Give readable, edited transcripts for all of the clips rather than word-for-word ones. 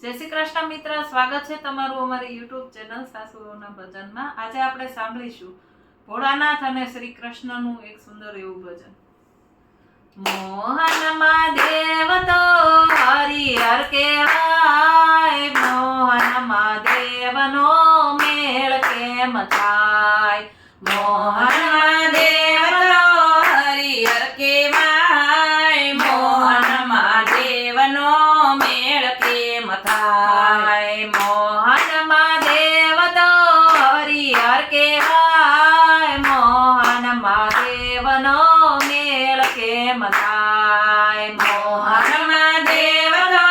જય શ્રી કૃષ્ણ મિત્ર, સ્વાગત છે તમારું અમારી યુટ્યુબ ચેનલ સાસુઓના ભજનમાં. આજે આપણે સાંભળીશું ભોળાનાથ અને શ્રી કૃષ્ણનું એક સુંદર એવું ભજન. મોહનમાં દેવ તો હરિહર કહેવાય, મોહનમાં દેવનો મેળ કેમ થાય? મોહનમાં દેવનો હરિહર કહેવાય, મોહનમાં દેવનો મેળ કેમ થાય? મોહનમાં દેવ તો હરિહર કહેવાય, મોહનમાં દેવનો મેળ કેમ થાય? મોહનમાં દેવનો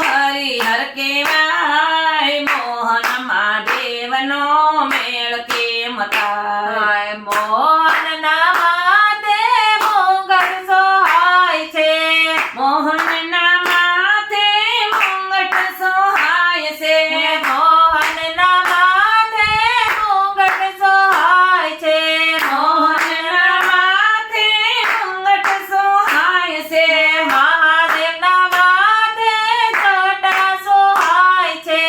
હરિહર કહેવાય, મોહનમાં દેવનો મેળ કેમ થાય? મોહનના માથે મુંગટ સોહાય છે, મોહનના માથે મુંગટ સોહાય છે, મોહનના માથે મુંગટ સોહાય છે, મોહનના માથે મુંગટ સોહાય છે, મહાદેવના માથે જટા સોહાય છે,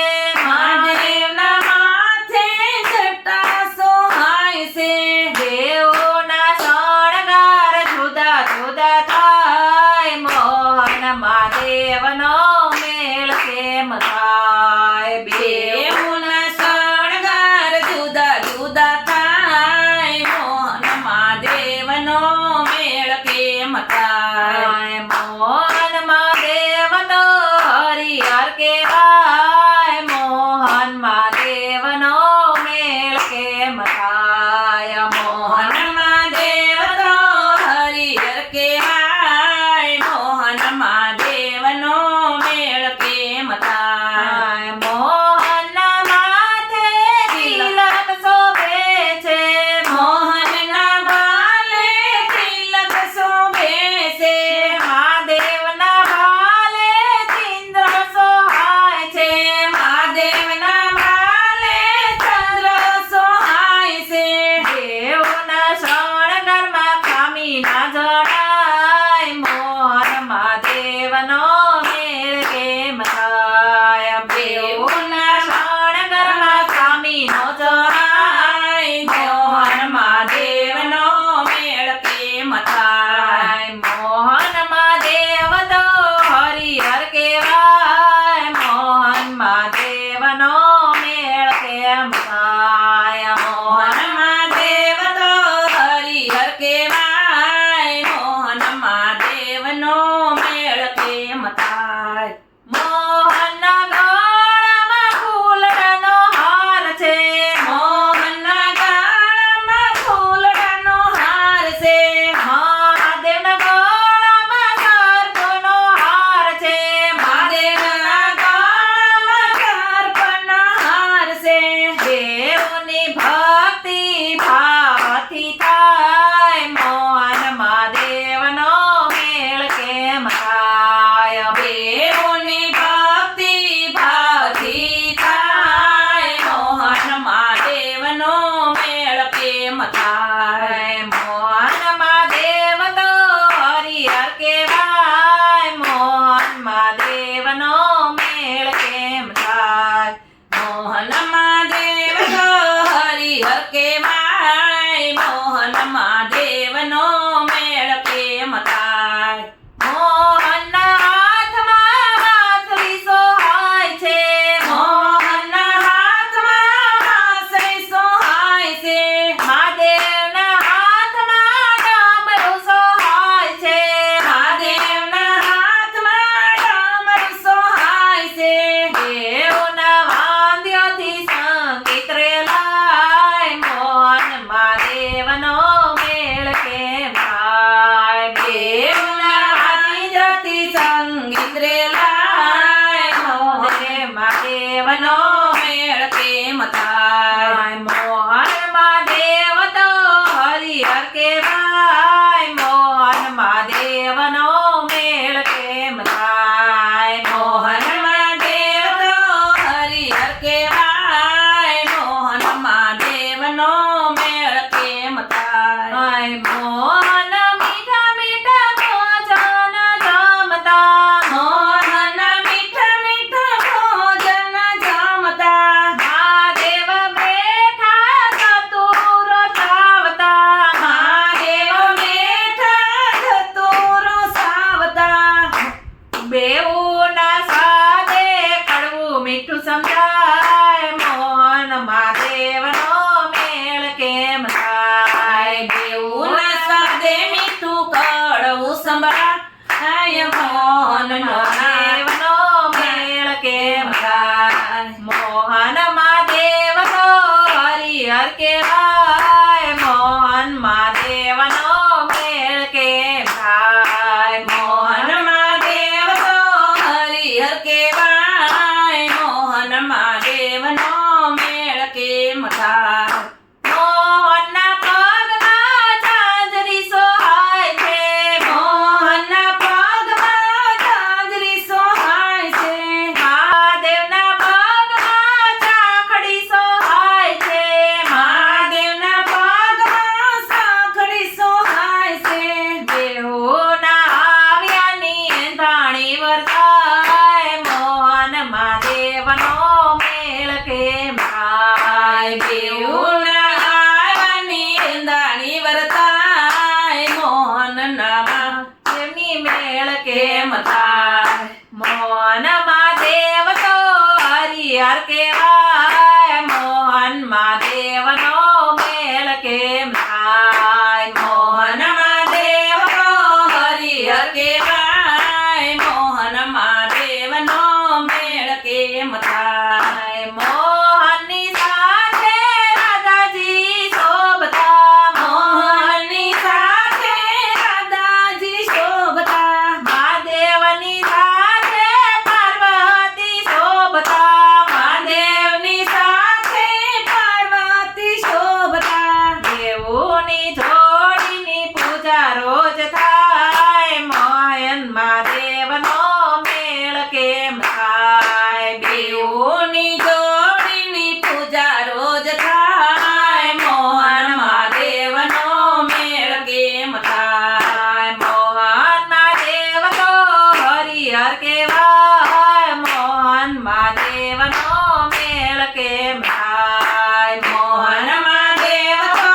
મહાદેવના માથે જટા સોહાય છે. દેવોના શણગાર જુદા જુદા થાય, મોહનમાં દેવનો મેળ કેમ થાય? દેવોના શણગાર જુદા જુદા થાય, મોહનમાં દેવનો મેળ કેમ થાય? મોહનમાં દેવનો હરિહર કહેવાય, મોહનમાં દેવનો મેળ કેમ થાય? મોહનમાં દેવનો હરિહર કહેવાય, મોહનમાં દેવનો મેળ કેમ થાય? મોહનના માથે તિલક શોભે છે, મોહનના ભાલે તિલક શોભે છે, મહાદેવના ભાલે ચિંદ્ર સોહાય કેમ થાય મોહન મહાદેવ તો હરિહર કેવાય મોહન મહાદેવનો મેળ કેમ થાય મોહન મહાદેવ તો હરિહર કેવાય મોહન મહાદેવનો મેળ કેમ થાય મોહનના પગમાં ઝાંઝરી સોહાય છે મોહનના પગમાં ઝાંઝરી સોહાય છે મહાદેવના પગમાં ચાખડી સોહાય છે મહાદેવના પગમાં સાંખડી સોહાય છે બેહોના આવ્યાની એંધાણી વર્તાય મોહન મહાદેવનો મેળ કેમ થાય બેહોના આવ્યાની એંધાણી વર્તાય મોહનના મહાદેવની મેળ કેમ થાય મોહન મહાદેવ તો હરિહર કેવાય મોહન મહાદેવનો મેળ કેમ થાય મોહન મહાદેવ તો હરિહર કેવાય મોહન મહાદેવનો મેળ કેમ થાય મોહનની સાથે રાધાજી શોભતા મોહનની સાથે રાધાજી શોભતા મહાદેવની સાથે પાર્વતી શોભતા મહાદેવની સાથે પાર્વતી શોભતા દેવોની જોડીની પૂજા રોજ થાય મોહન મહાદેવનો મેળ કેમ થાય દેવોની જોડીની પૂજા રોજ થાય મોહન મહાદેવનો મેળ કેમ થાય મોહન મહાદેવ તો હરિહર કેવાય મોહન મહાદેવનો મેળ કેમ થાય મોહન મહાદેવ તો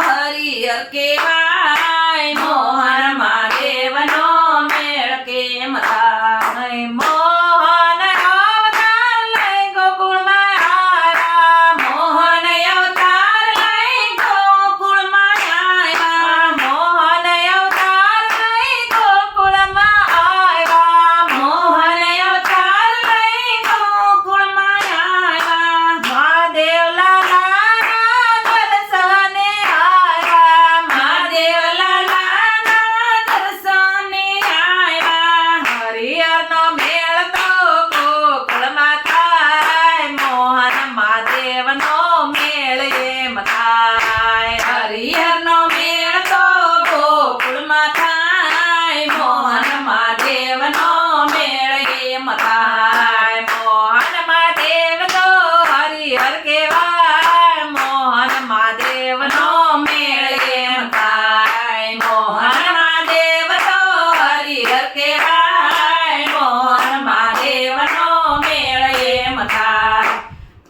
હરિહર કેવાય મોહન મહાદેવનો મેળ કેમ થાય મોહન અવતાર લઈ ગોકુળમાં આવ્યા મોહન અવતાર લઈ ગોકુળમાં આવ્યા મોહન અવતાર લઈ ગોકુળમાં આવ્યા મોહન અવતાર લઈ ગોકુળમાં આવ્યા મહાદેવ લાલાના દર્શને આવ્યા મહાદેવ લાલાના દર્શને આવ્યા હરિહરનો મેળ તો ગોકુળમાં થાય મોહન મહાદેવનો મેળ એમ થાય હરિહરનો મેળ તો ગોકુળમાં થાય મોહન મહાદેવનો મેળ એમ થાય મોહન મહાદેવ તો હરિહર કેવાય મોહન મહાદેવનો મેળ એમ થાય મોહન મહાદેવ તો હરિહર કેવાય મોહન મહાદેવનો મેળ એમ થાય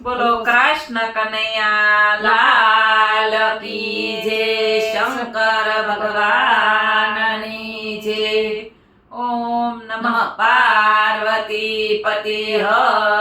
બોલો કૃષ્ણ કનૈયા લાલ કી જય શંકર ભગવાનની જય ઓમ નમઃ પાર્વતી પતિ હર